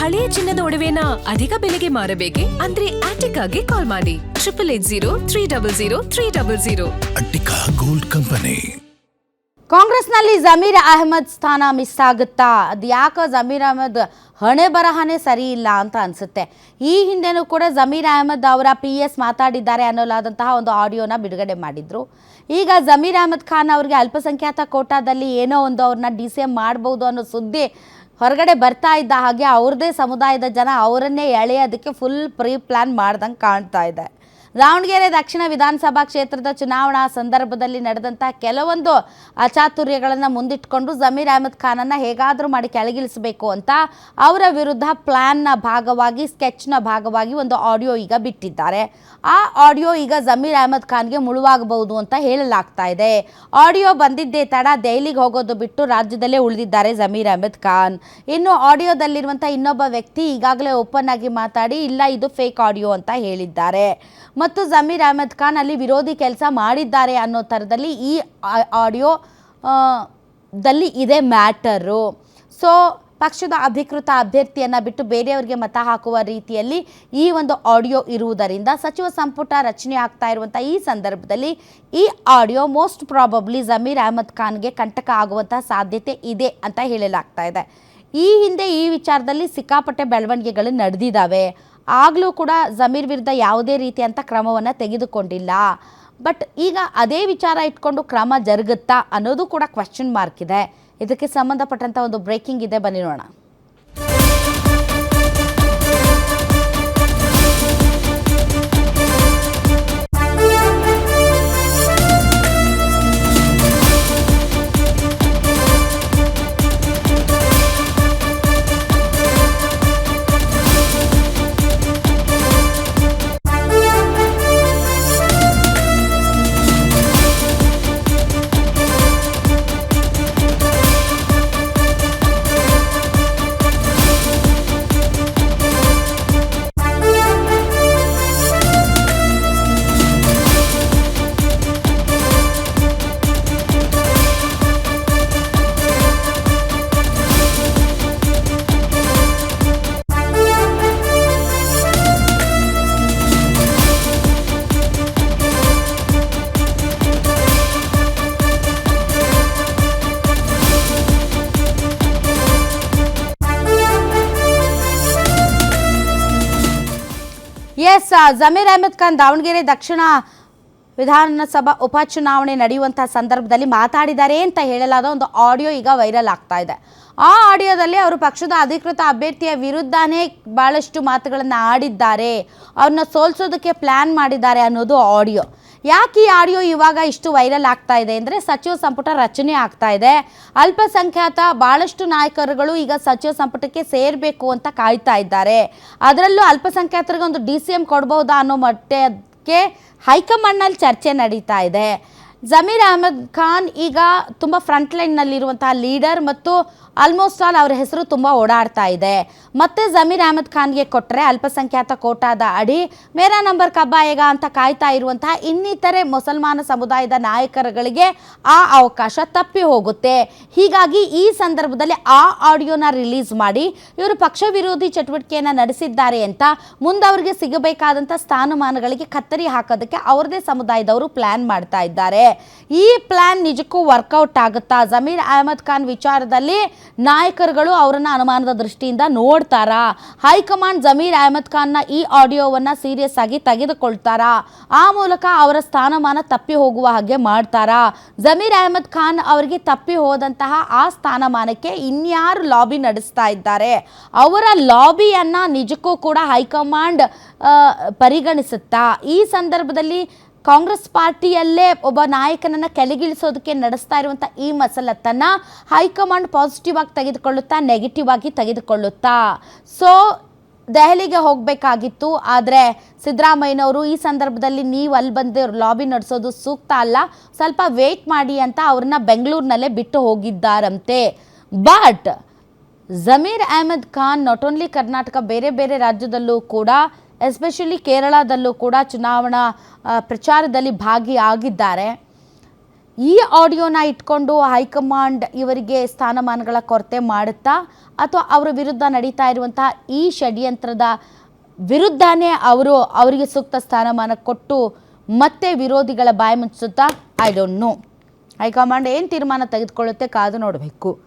ಹಳೆಯ ಚಿನ್ನದ ಒಡವೆನ ಅಧಿಕ ಬೆಲೆಗೆ ಮಾರಬೇಕೆ? ಅಂದ್ರೆ ಆಟಿಕಾಗೆ ಕಾಲ್ ಮಾಡಿ 8880300300. Attica gold company. ಕಾಂಗ್ರೆಸ್ನಲ್ಲಿ ಜಮೀರ್ ಅಹಮದ್ ಸ್ಥಾನ ಮಿಸ್ ಆಗುತ್ತಾ? ಅದು ಯಾಕೋ ಜಮೀರ್ ಅಹಮದ್ ಹಣೆ ಬರಹನೇ ಸರಿ ಇಲ್ಲ ಅಂತ ಅನಿಸುತ್ತೆ. ಈ ಹಿಂದೆನೂ ಕೂಡ ಜಮೀರ್ ಅಹಮದ್ ಅವರ PS ಮಾತಾಡಿದ್ದಾರೆ ಅನ್ನೋಲಾದಂತಹ ಒಂದು ಆಡಿಯೋನ ಬಿಡುಗಡೆ ಮಾಡಿದ್ರು. ಈಗ ಜಮೀರ್ ಅಹಮದ್ ಖಾನ್ ಅವರಿಗೆ ಅಲ್ಪಸಂಖ್ಯಾತ ಕೋಟಾದಲ್ಲಿ ಏನೋ ಒಂದು ಅವ್ರನ್ನ DCM ಮಾಡ್ಬೋದು ಅನ್ನೋ ಸುದ್ದಿ ಹೊರಗಡೆ ಬರ್ತಾ ಇದ್ದ ಹಾಗೆ ಅವ್ರದ್ದೇ ಸಮುದಾಯದ ಜನ ಅವರನ್ನೇ ಎಳೆಯೋದಕ್ಕೆ ಫುಲ್ ಪ್ರೀ ಪ್ಲ್ಯಾನ್ ಮಾಡ್ದಂಗೆ ಕಾಣ್ತಾ ಇದೆ. ದಾವಣಗೆರೆ ದಕ್ಷಿಣ ವಿಧಾನಸಭಾ ಕ್ಷೇತ್ರದ ಚುನಾವಣಾ ಸಂದರ್ಭದಲ್ಲಿ ನಡೆದಂಥ ಕೆಲವೊಂದು ಅಚಾತುರ್ಯಗಳನ್ನು ಮುಂದಿಟ್ಕೊಂಡು ಜಮೀರ್ ಅಹಮದ್ ಖಾನನ್ನು ಹೇಗಾದರೂ ಮಾಡಿ ಕೆಳಗಿಳಿಸಬೇಕು ಅಂತ ಅವರ ವಿರುದ್ಧ ಪ್ಲ್ಯಾನ್ನ ಭಾಗವಾಗಿ ಸ್ಕೆಚ್ನ ಭಾಗವಾಗಿ ಒಂದು ಆಡಿಯೋ ಈಗ ಬಿಟ್ಟಿದ್ದಾರೆ. ಆ ಆಡಿಯೋ ಈಗ ಜಮೀರ್ ಅಹಮದ್ ಖಾನ್ಗೆ ಮುಳುವಾಗಬಹುದು ಅಂತ ಹೇಳಲಾಗ್ತಾ ಇದೆ. ಆಡಿಯೋ ಬಂದಿದ್ದೇ ತಡ ದೆಹಲಿಗೆ ಹೋಗೋದು ಬಿಟ್ಟು ರಾಜ್ಯದಲ್ಲೇ ಉಳಿದಿದ್ದಾರೆ ಜಮೀರ್ ಅಹಮದ್ ಖಾನ್. ಇನ್ನು ಆಡಿಯೋದಲ್ಲಿರುವಂಥ ಇನ್ನೊಬ್ಬ ವ್ಯಕ್ತಿ ಈಗಾಗಲೇ ಓಪನ್ ಆಗಿ ಮಾತಾಡಿ ಇಲ್ಲ ಇದು ಫೇಕ್ ಆಡಿಯೋ ಅಂತ ಹೇಳಿದ್ದಾರೆ. ಮತ್ತು ಜಮೀರ್ ಅಹಮದ್ ಖಾನ್ ಅಲ್ಲಿ ವಿರೋಧಿ ಕೆಲಸ ಮಾಡಿದ್ದಾರೆ ಅನ್ನೋ ಥರದಲ್ಲಿ ಈ ಆಡಿಯೋದಲ್ಲಿ ಇದೆ ಮ್ಯಾಟರು. ಸೊ ಪಕ್ಷದ ಅಧಿಕೃತ ಅಭ್ಯರ್ಥಿಯನ್ನು ಬಿಟ್ಟು ಬೇರೆಯವರಿಗೆ ಮತ ಹಾಕುವ ರೀತಿಯಲ್ಲಿ ಈ ಒಂದು ಆಡಿಯೋ ಇರುವುದರಿಂದ ಸಚಿವ ಸಂಪುಟ ರಚನೆ ಆಗ್ತಾ ಇರುವಂಥ ಈ ಸಂದರ್ಭದಲ್ಲಿ ಈ audio most probably Zameer Ahmed ಖಾನ್ಗೆ ಕಂಟಕ ಆಗುವಂಥ ಸಾಧ್ಯತೆ ಇದೆ ಅಂತ ಹೇಳಲಾಗ್ತಾ ಇದೆ. ಈ ಹಿಂದೆ ಈ ವಿಚಾರದಲ್ಲಿ ಸಿಕ್ಕಾಪಟ್ಟೆ ಬೆಳವಣಿಗೆಗಳು ನಡೆದಿದ್ದಾವೆ. ಆಗಲೂ ಕೂಡ ಜಮೀರ್ ವಿರುದ್ಧ ಯಾವುದೇ ರೀತಿಯಂಥ ಕ್ರಮವನ್ನು ತೆಗೆದುಕೊಂಡಿಲ್ಲ. ಬಟ್ ಈಗ ಅದೇ ವಿಚಾರ ಇಟ್ಕೊಂಡು ಕ್ರಮ ಜರುಗುತ್ತಾ ಅನ್ನೋದು ಕೂಡ ಕ್ವೆಶ್ಚನ್ ಮಾರ್ಕ್ ಇದೆ. ಇದಕ್ಕೆ ಸಂಬಂಧಪಟ್ಟಂಥ ಒಂದು ಬ್ರೇಕಿಂಗ್ ಇದೆ, ಬನ್ನಿ ನೋಡೋಣ. ಎಸ್, ಜಮೀರ್ ಅಹಮದ್ ಖಾನ್ ದಾವಣಗೆರೆ ದಕ್ಷಿಣ ವಿಧಾನಸಭಾ ಉಪಚುನಾವಣೆ ನಡೆಯುವಂಥ ಸಂದರ್ಭದಲ್ಲಿ ಮಾತಾಡಿದ್ದಾರೆ ಅಂತ ಹೇಳಲಾದ ಒಂದು ಆಡಿಯೋ ಈಗ ವೈರಲ್ ಆಗ್ತಾ ಇದೆ. ಆ ಆಡಿಯೋದಲ್ಲಿ ಅವರು ಪಕ್ಷದ ಅಧಿಕೃತ ಅಭ್ಯರ್ಥಿಯ ವಿರುದ್ಧನೇ ಭಾಳಷ್ಟು ಮಾತುಗಳನ್ನು ಆಡಿದ್ದಾರೆ, ಅವ್ರನ್ನ ಸೋಲಿಸೋದಕ್ಕೆ ಪ್ಲ್ಯಾನ್ ಮಾಡಿದ್ದಾರೆ ಅನ್ನೋದು ಆಡಿಯೋ. ಯಾಕೆ ಈ ಆಡಿಯೋ ಇವಾಗ ಇಷ್ಟು ವೈರಲ್ ಆಗ್ತಾ ಇದೆ ಅಂದರೆ ಸಚಿವ ಸಂಪುಟ ರಚನೆ ಆಗ್ತಾ ಇದೆ. ಅಲ್ಪಸಂಖ್ಯಾತ ಭಾಳಷ್ಟು ನಾಯಕರುಗಳು ಈಗ ಸಚಿವ ಸಂಪುಟಕ್ಕೆ ಸೇರಬೇಕು ಅಂತ ಕಾಯ್ತಾ ಇದ್ದಾರೆ. ಅದರಲ್ಲೂ ಅಲ್ಪಸಂಖ್ಯಾತರಿಗೆ ಒಂದು DCM ಕೊಡ್ಬೋದಾ ಅನ್ನೋ ಮಟ್ಟಕ್ಕೆ ಹೈಕಮಾಂಡ್ನಲ್ಲಿ ಚರ್ಚೆ ನಡೀತಾ ಇದೆ. ಜಮೀರ್ ಅಹಮದ್ ಖಾನ್ ಈಗ ತುಂಬ ಫ್ರಂಟ್ ಲೈನ್ನಲ್ಲಿರುವಂತಹ ಲೀಡರ್ ಮತ್ತು ಆಲ್ಮೋಸ್ಟ್ ಆಲ್ ಅವರ ಹೆಸರು ತುಂಬ ಓಡಾಡ್ತಾ ಇದೆ. ಮತ್ತೆ ಜಮೀರ್ ಅಹಮದ್ ಖಾನ್ಗೆ ಕೊಟ್ಟರೆ ಅಲ್ಪಸಂಖ್ಯಾತ ಕೋಟಾದ ಅಡಿ ಮೇರಾ ನಂಬರ್ ಕಬ್ಬ ಆಯೇಗ ಅಂತ ಕಾಯ್ತಾ ಇರುವಂತಹ ಇನ್ನಿತರೆ ಮುಸಲ್ಮಾನ ಸಮುದಾಯದ ನಾಯಕರುಗಳಿಗೆ ಆ ಅವಕಾಶ ತಪ್ಪಿ ಹೋಗುತ್ತೆ. ಹೀಗಾಗಿ ಈ ಸಂದರ್ಭದಲ್ಲಿ ಆ ಆಡಿಯೋನ ರಿಲೀಸ್ ಮಾಡಿ ಇವರು ಪಕ್ಷ ವಿರೋಧಿ ಚಟುವಟಿಕೆಯನ್ನು ನಡೆಸಿದ್ದಾರೆ ಅಂತ ಮುಂದವರಿಗೆ ಸಿಗಬೇಕಾದಂಥ ಸ್ಥಾನಮಾನಗಳಿಗೆ ಕತ್ತರಿ ಹಾಕೋದಕ್ಕೆ ಅವರದೇ ಸಮುದಾಯದವರು ಪ್ಲ್ಯಾನ್ ಮಾಡ್ತಾ ಇದ್ದಾರೆ. ಈ ಪ್ಲ್ಯಾನ್ ನಿಜಕ್ಕೂ ವರ್ಕೌಟ್ ಆಗುತ್ತಾ? ಜಮೀರ್ ಅಹಮದ್ ಖಾನ್ ವಿಚಾರದಲ್ಲಿ ನಾಯಕರುಗಳು ಅವರನ್ನು ಅನುಮಾನದ ದೃಷ್ಟಿಯಿಂದ ನೋಡ್ತಾರಾ? ಹೈಕಮಾಂಡ್ ಜಮೀರ್ ಅಹಮದ್ ಖಾನ್ನ ಈ ಆಡಿಯೋವನ್ನು ಸೀರಿಯಸ್ ಆಗಿ ತೆಗೆದುಕೊಳ್ತಾರಾ? ಆ ಮೂಲಕ ಅವರ ಸ್ಥಾನಮಾನ ತಪ್ಪಿ ಹೋಗುವ ಹಾಗೆ ಮಾಡ್ತಾರಾ? ಜಮೀರ್ ಅಹಮದ್ ಖಾನ್ ಅವರಿಗೆ ತಪ್ಪಿ ಹೋದಂತಹ ಆ ಸ್ಥಾನಮಾನಕ್ಕೆ ಇನ್ಯಾರು ಲಾಬಿ ನಡೆಸ್ತಾ ಇದ್ದಾರೆ? ಅವರ ಲಾಬಿಯನ್ನು ನಿಜಕ್ಕೂ ಕೂಡ ಹೈಕಮಾಂಡ್ ಪರಿಗಣಿಸುತ್ತಾ? ಈ ಸಂದರ್ಭದಲ್ಲಿ ಕಾಂಗ್ರೆಸ್ ಪಾರ್ಟಿಯಲ್ಲೇ ಒಬ್ಬ ನಾಯಕನನ್ನು ಕೆಳಗಿಳಿಸೋದಕ್ಕೆ ನಡೆಸ್ತಾ ಇರುವಂಥ ಈ ಮಸಲತ್ತನ್ನು ಹೈಕಮಾಂಡ್ ಪಾಸಿಟಿವ್ ಆಗಿ ತೆಗೆದುಕೊಳ್ಳುತ್ತಾ, ನೆಗೆಟಿವ್ ಆಗಿ ತೆಗೆದುಕೊಳ್ಳುತ್ತಾ? ಸೊ ದೆಹಲಿಗೆ ಹೋಗಬೇಕಾಗಿತ್ತು, ಆದರೆ ಸಿದ್ದರಾಮಯ್ಯನವರು ಈ ಸಂದರ್ಭದಲ್ಲಿ ನೀವು ಅಲ್ಲಿ ಬಂದು ಲಾಬಿ ನಡೆಸೋದು ಸೂಕ್ತ ಅಲ್ಲ, ಸ್ವಲ್ಪ ವೇಟ್ ಮಾಡಿ ಅಂತ ಅವ್ರನ್ನ ಬೆಂಗಳೂರಿನಲ್ಲೇ ಬಿಟ್ಟು ಹೋಗಿದ್ದಾರಂತೆ. But Zameer Ahmed Khan not only Karnataka, ಬೇರೆ ಬೇರೆ ರಾಜ್ಯದಲ್ಲೂ ಕೂಡ ಎಸ್ಪೆಷಲಿ ಕೇರಳದಲ್ಲೂ ಕೂಡ ಚುನಾವಣಾ ಪ್ರಚಾರದಲ್ಲಿ ಭಾಗಿಯಾಗಿದ್ದಾರೆ. ಈ ಆಡಿಯೋನ ಇಟ್ಕೊಂಡು ಹೈಕಮಾಂಡ್ ಇವರಿಗೆ ಸ್ಥಾನಮಾನಗಳ ಕೊರತೆ ಮಾಡುತ್ತಾ ಅಥವಾ ಅವರ ವಿರುದ್ಧ ನಡೀತಾ ಇರುವಂತಹ ಈ ಷಡ್ಯಂತ್ರದ ವಿರುದ್ಧನೇ ಅವರಿಗೆ ಸೂಕ್ತ ಸ್ಥಾನಮಾನ ಕೊಟ್ಟು ಮತ್ತೆ ವಿರೋಧಿಗಳ ಬಾಯಿ ಮುಚ್ಚುತ್ತಾ? I don't know. ಹೈಕಮಾಂಡ್ ಏನು ತೀರ್ಮಾನ ತೆಗೆದುಕೊಳ್ಳುತ್ತೆ ಕಾದು ನೋಡಬೇಕು.